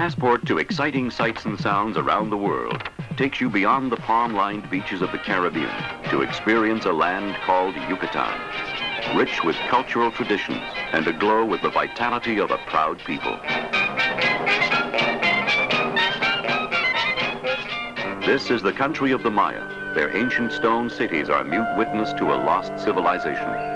passport to exciting sights and sounds around the world takes you beyond the palm-lined beaches of the Caribbean to experience a land called Yucatan, rich with cultural traditions and aglow with the vitality of a proud people. This is the country of the Maya. Their ancient stone cities are mute witness to a lost civilization.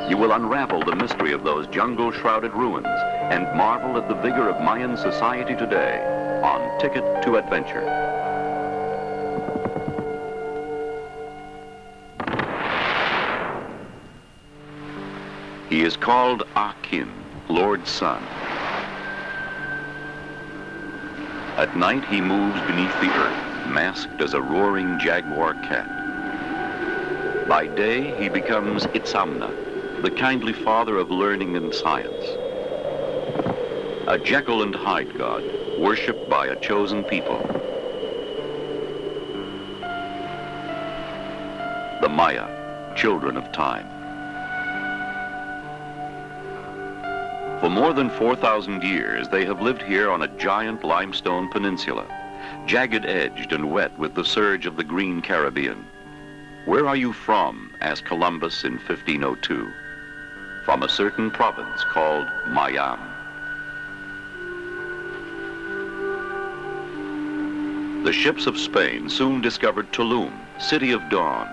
You will unravel the mystery of those jungle-shrouded ruins and marvel at the vigor of Mayan society today on Ticket to Adventure. He is called Akin, Lord's Son. At night he moves beneath the earth, masked as a roaring jaguar cat. By day he becomes Itzamna, the kindly father of learning and science. A Jekyll and Hyde god, worshipped by a chosen people. The Maya, children of time. For more than 4,000 years, they have lived here on a giant limestone peninsula, jagged-edged and wet with the surge of the green Caribbean. "Where are you from?" asked Columbus in 1502. "From a certain province called Mayan." The ships of Spain soon discovered Tulum, city of dawn,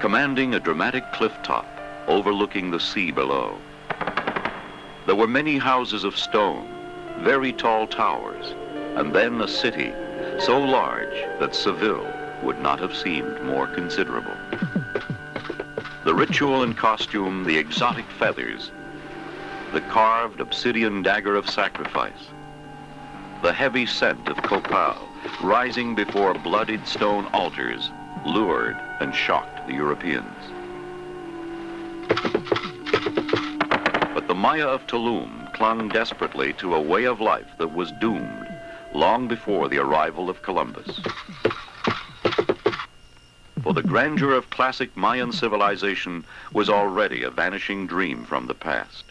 commanding a dramatic cliff top overlooking the sea below. There were many houses of stone, very tall towers, and then a city so large that Seville would not have seemed more considerable. The ritual and costume, the exotic feathers, the carved obsidian dagger of sacrifice, the heavy scent of copal rising before bloodied stone altars lured and shocked the Europeans. But the Maya of Tulum clung desperately to a way of life that was doomed long before the arrival of Columbus. For the grandeur of classic Mayan civilization was already a vanishing dream from the past.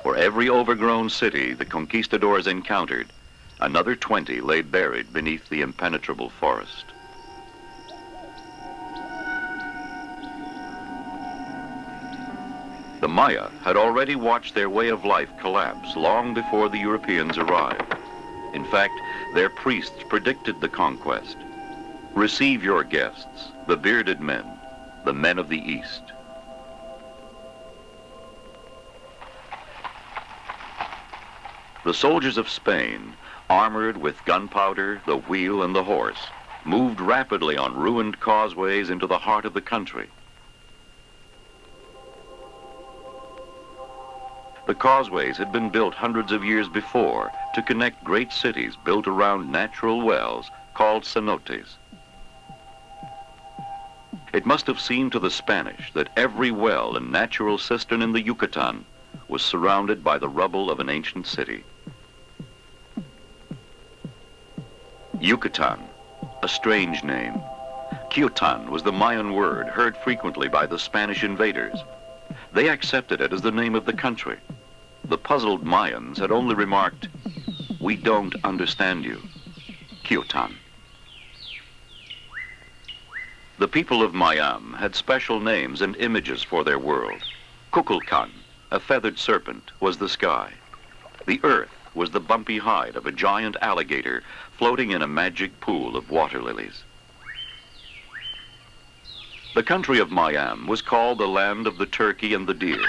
For every overgrown city the conquistadors encountered, another 20 lay buried beneath the impenetrable forest. The Maya had already watched their way of life collapse long before the Europeans arrived. In fact, their priests predicted the conquest. "Receive your guests, the bearded men, the men of the East." The soldiers of Spain, armored with gunpowder, the wheel, and the horse, moved rapidly on ruined causeways into the heart of the country. The causeways had been built hundreds of years before to connect great cities built around natural wells called cenotes. It must have seemed to the Spanish that every well and natural cistern in the Yucatan was surrounded by the rubble of an ancient city. Yucatan, a strange name. Quiotan was the Mayan word heard frequently by the Spanish invaders. They accepted it as the name of the country. The puzzled Mayans had only remarked, "We don't understand you." Quiotan. The people of Mayan had special names and images for their world. Kukulkan, a feathered serpent, was the sky. The earth was the bumpy hide of a giant alligator floating in a magic pool of water lilies. The country of Mayan was called the land of the turkey and the deer.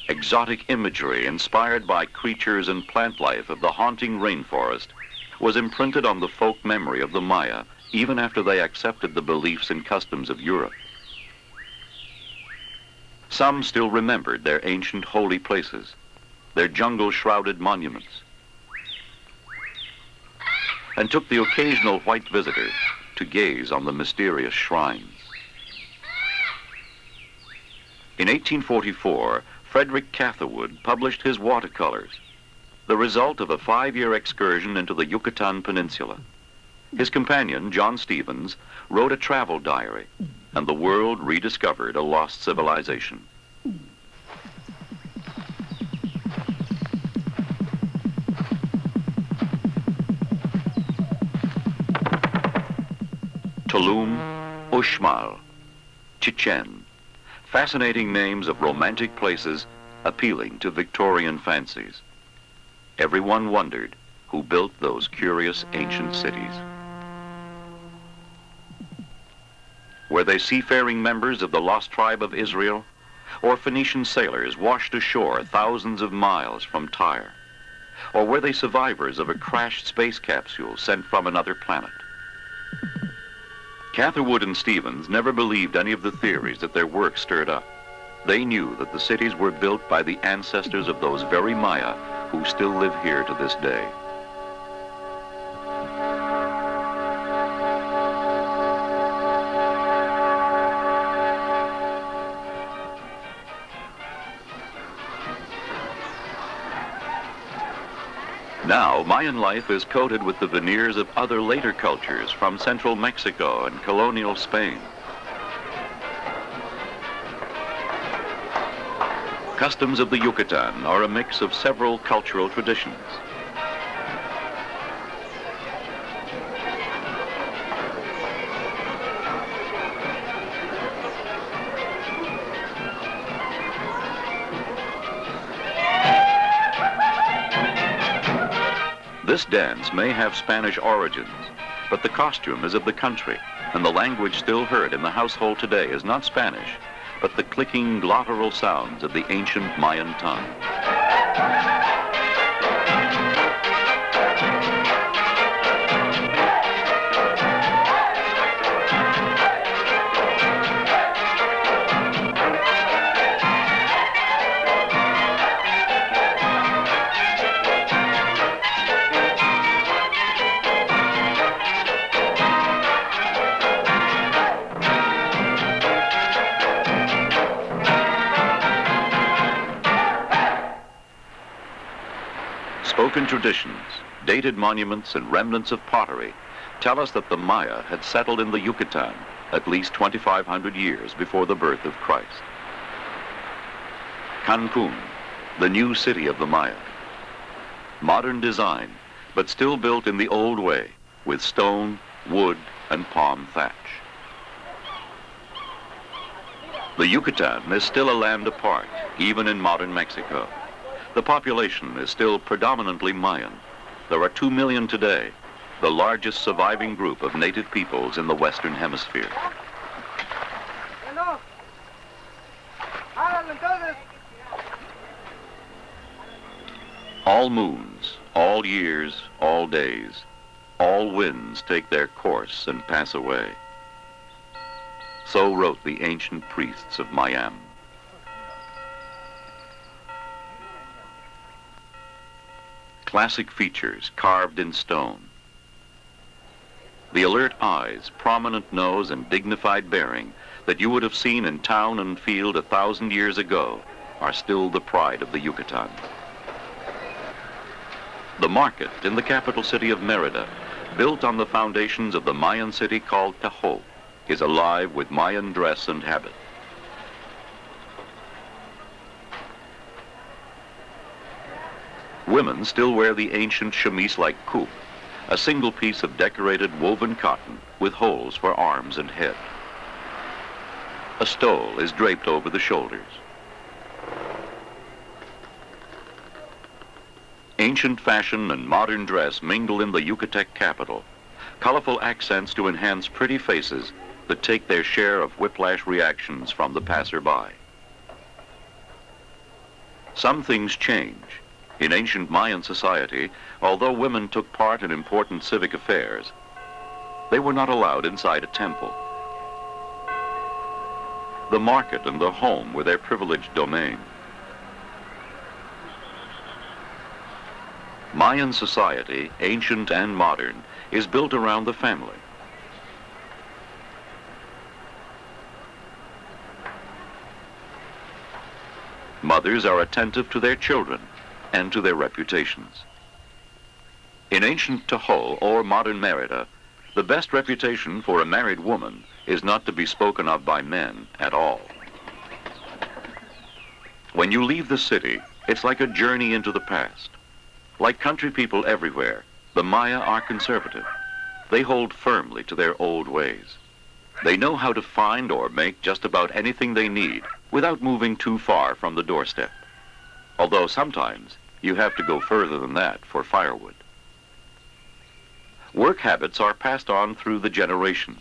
Exotic imagery inspired by creatures and plant life of the haunting rainforest was imprinted on the folk memory of the Maya even after they accepted the beliefs and customs of Europe. Some still remembered their ancient holy places, their jungle-shrouded monuments, and took the occasional white visitor to gaze on the mysterious shrines. In 1844, Frederick Catherwood published his watercolors, the result of a 5-year excursion into the Yucatan Peninsula. His companion, John Stevens, wrote a travel diary, and the world rediscovered a lost civilization. Tulum, Uxmal, Chichen. Fascinating names of romantic places appealing to Victorian fancies. Everyone wondered who built those curious ancient cities. Were they seafaring members of the lost tribe of Israel, or Phoenician sailors washed ashore thousands of miles from Tyre? Or were they survivors of a crashed space capsule sent from another planet? Catherwood and Stevens never believed any of the theories that their work stirred up. They knew that the cities were built by the ancestors of those very Maya who still live here to this day. Now, Mayan life is coated with the veneers of other later cultures from central Mexico and colonial Spain. Customs of the Yucatan are a mix of several cultural traditions. This dance may have Spanish origins, but the costume is of the country, and the language still heard in the household today is not Spanish, but the clicking glottal sounds of the ancient Mayan tongue. Spoken traditions, dated monuments, and remnants of pottery tell us that the Maya had settled in the Yucatan at least 2,500 years before the birth of Christ. Cancun, the new city of the Maya. Modern design, but still built in the old way, with stone, wood, and palm thatch. The Yucatan is still a land apart, even in modern Mexico. The population is still predominantly Mayan. There are 2 million today, the largest surviving group of native peoples in the Western Hemisphere. All moons, all years, all days, all winds take their course and pass away. So wrote the ancient priests of Mayan. Classic features carved in stone. The alert eyes, prominent nose, and dignified bearing that you would have seen in town and field 1,000 years ago are still the pride of the Yucatan. The market in the capital city of Merida, built on the foundations of the Mayan city called Tahoe, is alive with Mayan dress and habit. Women still wear the ancient chemise-like coupe, a single piece of decorated woven cotton with holes for arms and head. A stole is draped over the shoulders. Ancient fashion and modern dress mingle in the Yucatec capital, colorful accents to enhance pretty faces that take their share of whiplash reactions from the passerby. Some things change. In ancient Mayan society, although women took part in important civic affairs, they were not allowed inside a temple. The market and the home were their privileged domain. Mayan society, ancient and modern, is built around the family. Mothers are attentive to their children and to their reputations. In ancient Tahoe or modern Merida, the best reputation for a married woman is not to be spoken of by men at all. When you leave the city, it's like a journey into the past. Like country people everywhere, the Maya are conservative. They hold firmly to their old ways. They know how to find or make just about anything they need without moving too far from the doorstep. Although sometimes you have to go further than that for firewood. Work habits are passed on through the generations.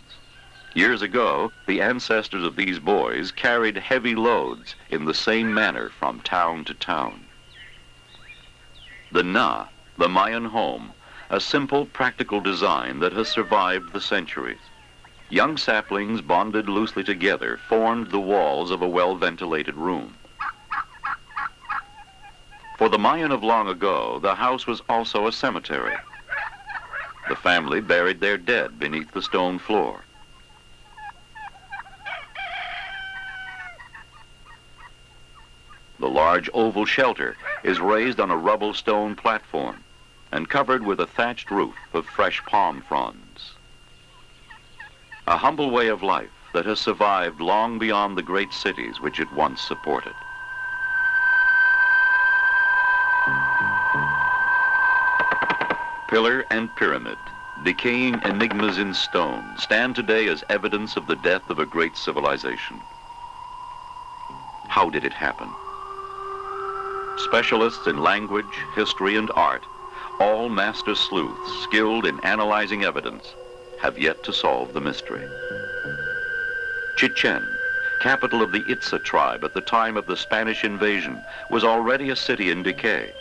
Years ago, the ancestors of these boys carried heavy loads in the same manner from town to town. The na, the Mayan home, a simple, practical design that has survived the centuries. Young saplings bonded loosely together formed the walls of a well-ventilated room. For the Mayan of long ago, the house was also a cemetery. The family buried their dead beneath the stone floor. The large oval shelter is raised on a rubble stone platform and covered with a thatched roof of fresh palm fronds. A humble way of life that has survived long beyond the great cities which it once supported. Pillar and pyramid, decaying enigmas in stone, stand today as evidence of the death of a great civilization. How did it happen? Specialists in language, history, and art, all master sleuths skilled in analyzing evidence, have yet to solve the mystery. Chichen, capital of the Itza tribe at the time of the Spanish invasion, was already a city in decay.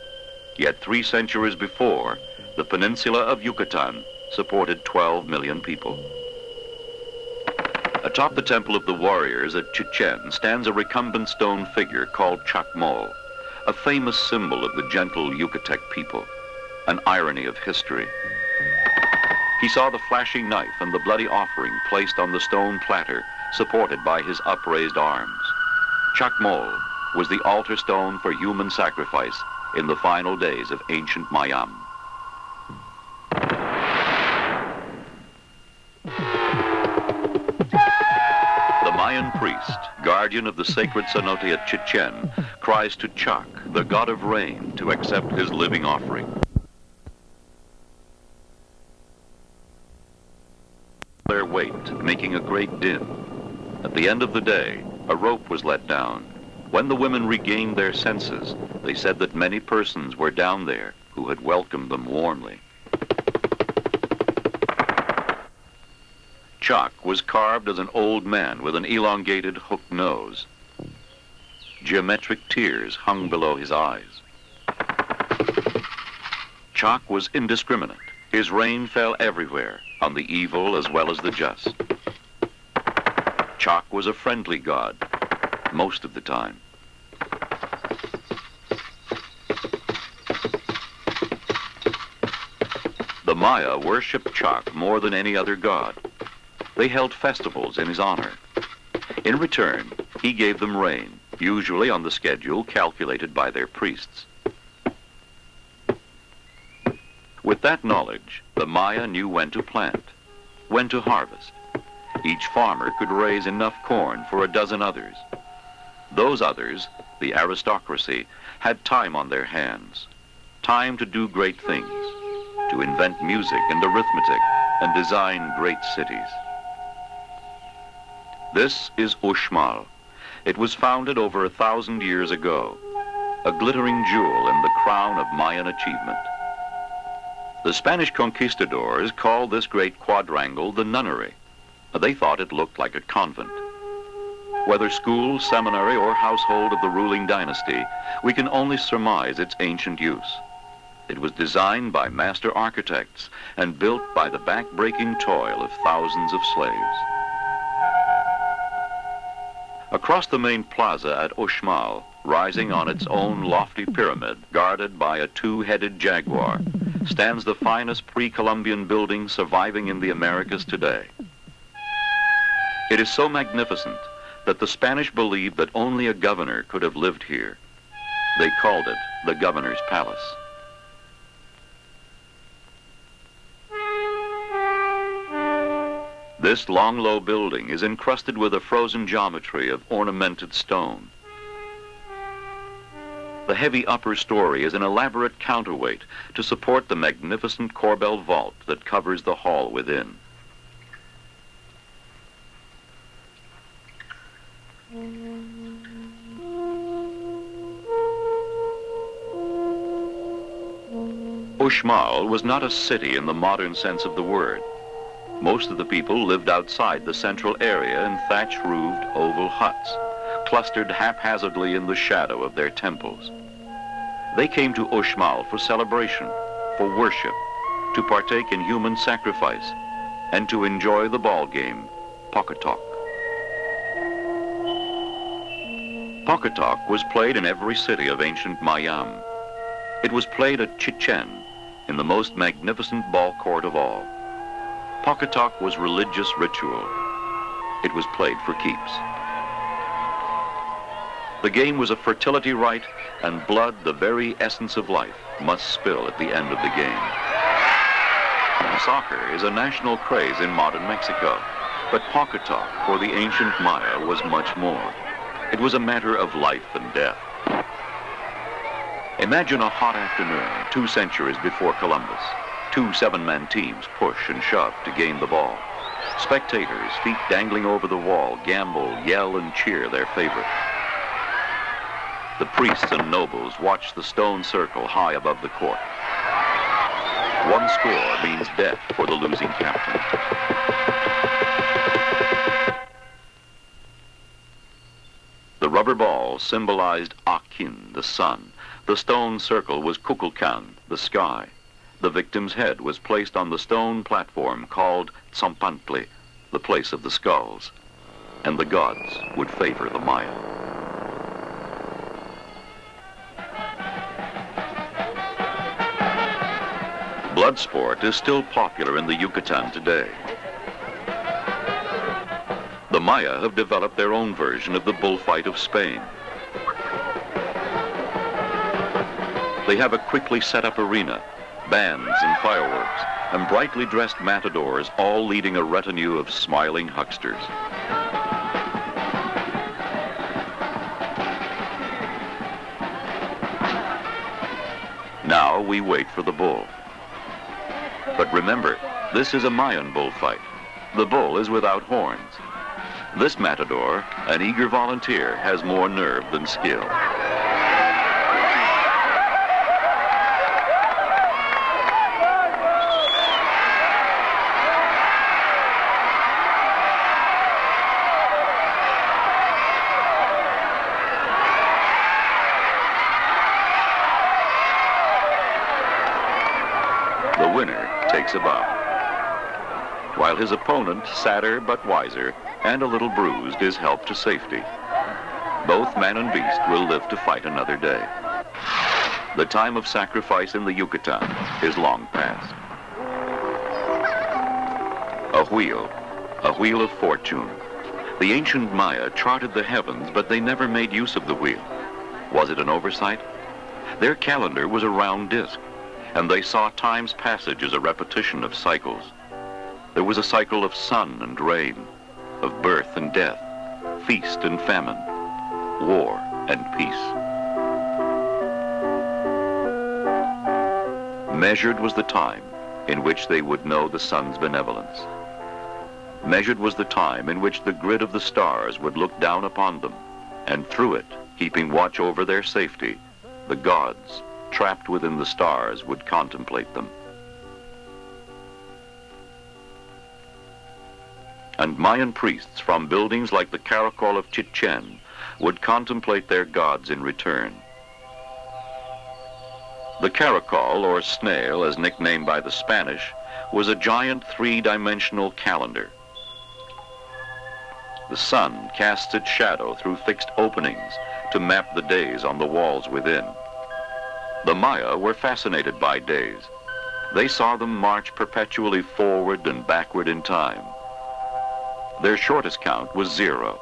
Yet 3 centuries before, the peninsula of Yucatan supported 12 million people. Atop the temple of the warriors at Chichen stands a recumbent stone figure called Chacmol, a famous symbol of the gentle Yucatec people, an irony of history. He saw the flashing knife and the bloody offering placed on the stone platter, supported by his upraised arms. Chacmol was the altar stone for human sacrifice in the final days of ancient Mayan. The Mayan priest, guardian of the sacred cenote at Chichen, cries to JOCK, the god of rain, to accept his living offering. Their weight, making a great din. At the end of the day, a rope was let down. When the women regained their senses, they said that many persons were down there who had welcomed them warmly. JOCK was carved as an old man with an elongated hooked nose. Geometric tears hung below his eyes. JOCK was indiscriminate. His rain fell everywhere, on the evil as well as the just. JOCK was a friendly god, most of the time. The Maya worshipped JOCK more than any other god. They held festivals in his honor. In return, he gave them rain, usually on the schedule calculated by their priests. With that knowledge, the Maya knew when to plant, when to harvest. Each farmer could raise enough corn for a dozen others. Those others, the aristocracy, had time on their hands, time to do great things, to invent music and arithmetic and design great cities. This is Uxmal. It was founded over 1,000 years ago, a glittering jewel in the crown of Mayan achievement. The Spanish conquistadors called this great quadrangle the nunnery. They thought it looked like a convent. Whether school, seminary, or household of the ruling dynasty, we can only surmise its ancient use. It was designed by master architects and built by the back-breaking toil of thousands of slaves. Across the main plaza at Uxmal, rising on its own lofty pyramid, guarded by a 2-headed jaguar, stands the finest pre-Columbian building surviving in the Americas today. It is so magnificent that the Spanish believed that only a governor could have lived here. They called it the Governor's Palace. This long, low building is encrusted with a frozen geometry of ornamented stone. The heavy upper story is an elaborate counterweight to support the magnificent corbel vault that covers the hall within. Uxmal was not a city in the modern sense of the word. Most of the people lived outside the central area in thatch-roofed oval huts, clustered haphazardly in the shadow of their temples. They came to Uxmal for celebration, for worship, to partake in human sacrifice, and to enjoy the ball game, Pocketok. Pocketok was played in every city of ancient Mayan. It was played at Chichen, in the most magnificent ball court of all. Pocketok was religious ritual. It was played for keeps. The game was a fertility rite, and blood, the very essence of life, must spill at the end of the game. Soccer is a national craze in modern Mexico, but Pocketok for the ancient Maya was much more. It was a matter of life and death. Imagine a hot afternoon 2 centuries before Columbus. 2 7-man teams push and shove to gain the ball. Spectators, feet dangling over the wall, gamble, yell, and cheer their favorite. The priests and nobles watch the stone circle high above the court. 1 score means death for the losing captain. The rubber ball symbolized Akin, the sun. The stone circle was Kukulkan, the sky. The victim's head was placed on the stone platform called Tzompantli, the place of the skulls, and the gods would favor the Maya. Blood sport is still popular in the Yucatan today. The Maya have developed their own version of the bullfight of Spain. They have a quickly set up arena, bands and fireworks, and brightly dressed matadors, all leading a retinue of smiling hucksters. Now we wait for the bull. But remember, this is a Mayan bullfight. The bull is without horns. This matador, an eager volunteer, has more nerve than skill. The winner takes a bow, while his opponent, sadder but wiser and a little bruised, is helped to safety. Both man and beast will live to fight another day. The time of sacrifice in the Yucatan is long past. A wheel of fortune. The ancient Maya charted the heavens, but they never made use of the wheel. Was it an oversight? Their calendar was a round disk, and they saw time's passage as a repetition of cycles. There was a cycle of sun and rain, of birth and death, feast and famine, war and peace. Measured was the time in which they would know the sun's benevolence. Measured was the time in which the grid of the stars would look down upon them, and through it, keeping watch over their safety, the gods, trapped within the stars, would contemplate them. And Mayan priests from buildings like the Caracol of Chichen would contemplate their gods in return. The Caracol, or snail as nicknamed by the Spanish, was a giant 3-dimensional calendar. The sun casts its shadow through fixed openings to map the days on the walls within. The Maya were fascinated by days. They saw them march perpetually forward and backward in time. Their shortest count was 0.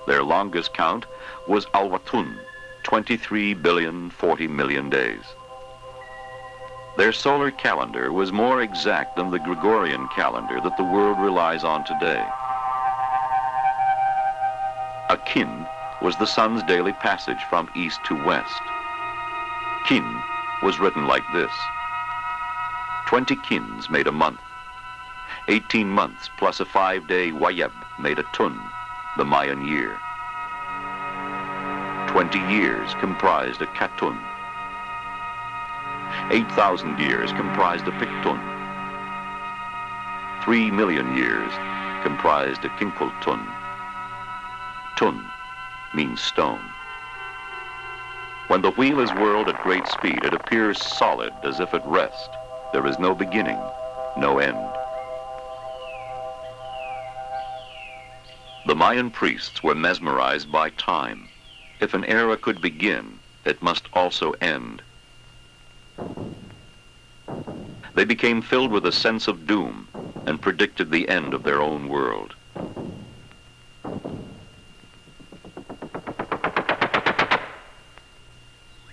Their longest count was Alwatun, 23,040,000,000 days. Their solar calendar was more exact than the Gregorian calendar that the world relies on today. Akin was the sun's daily passage from east to west. Kin was written like this. 20 kins made a month. 18 months plus a 5-day wayeb made a tun, the Mayan year. 20 years comprised a Katun. 8,000 years comprised a Pictun. 3 million years comprised a Kinkultun. Tun means stone. When the wheel is whirled at great speed, it appears solid as if at rest. There is no beginning, no end. The Mayan priests were mesmerized by time. If an era could begin, it must also end. They became filled with a sense of doom and predicted the end of their own world.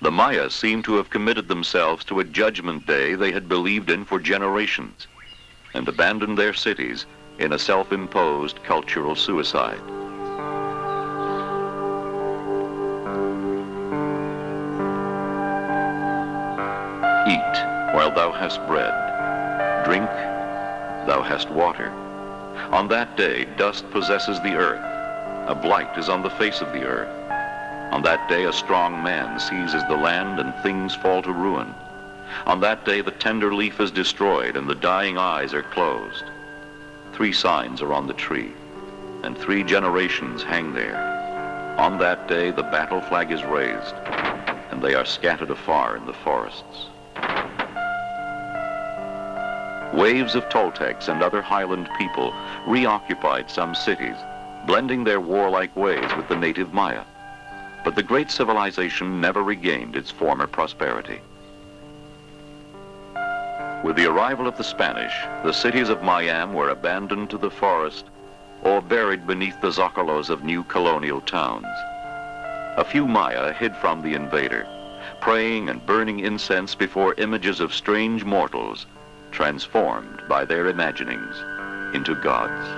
The Maya seemed to have committed themselves to a judgment day they had believed in for generations and abandoned their cities in a self-imposed cultural suicide. Eat while thou hast bread. Drink, thou hast water. On that day, dust possesses the earth. A blight is on the face of the earth. On that day, a strong man seizes the land and things fall to ruin. On that day, the tender leaf is destroyed and the dying eyes are closed. 3 signs are on the tree, and 3 generations hang there. On that day, the battle flag is raised, and they are scattered afar in the forests. Waves of Toltecs and other highland people reoccupied some cities, blending their warlike ways with the native Maya. But the great civilization never regained its former prosperity. With the arrival of the Spanish, the cities of Mayan were abandoned to the forest or buried beneath the zócalos of new colonial towns. A few Maya hid from the invader, praying and burning incense before images of strange mortals transformed by their imaginings into gods.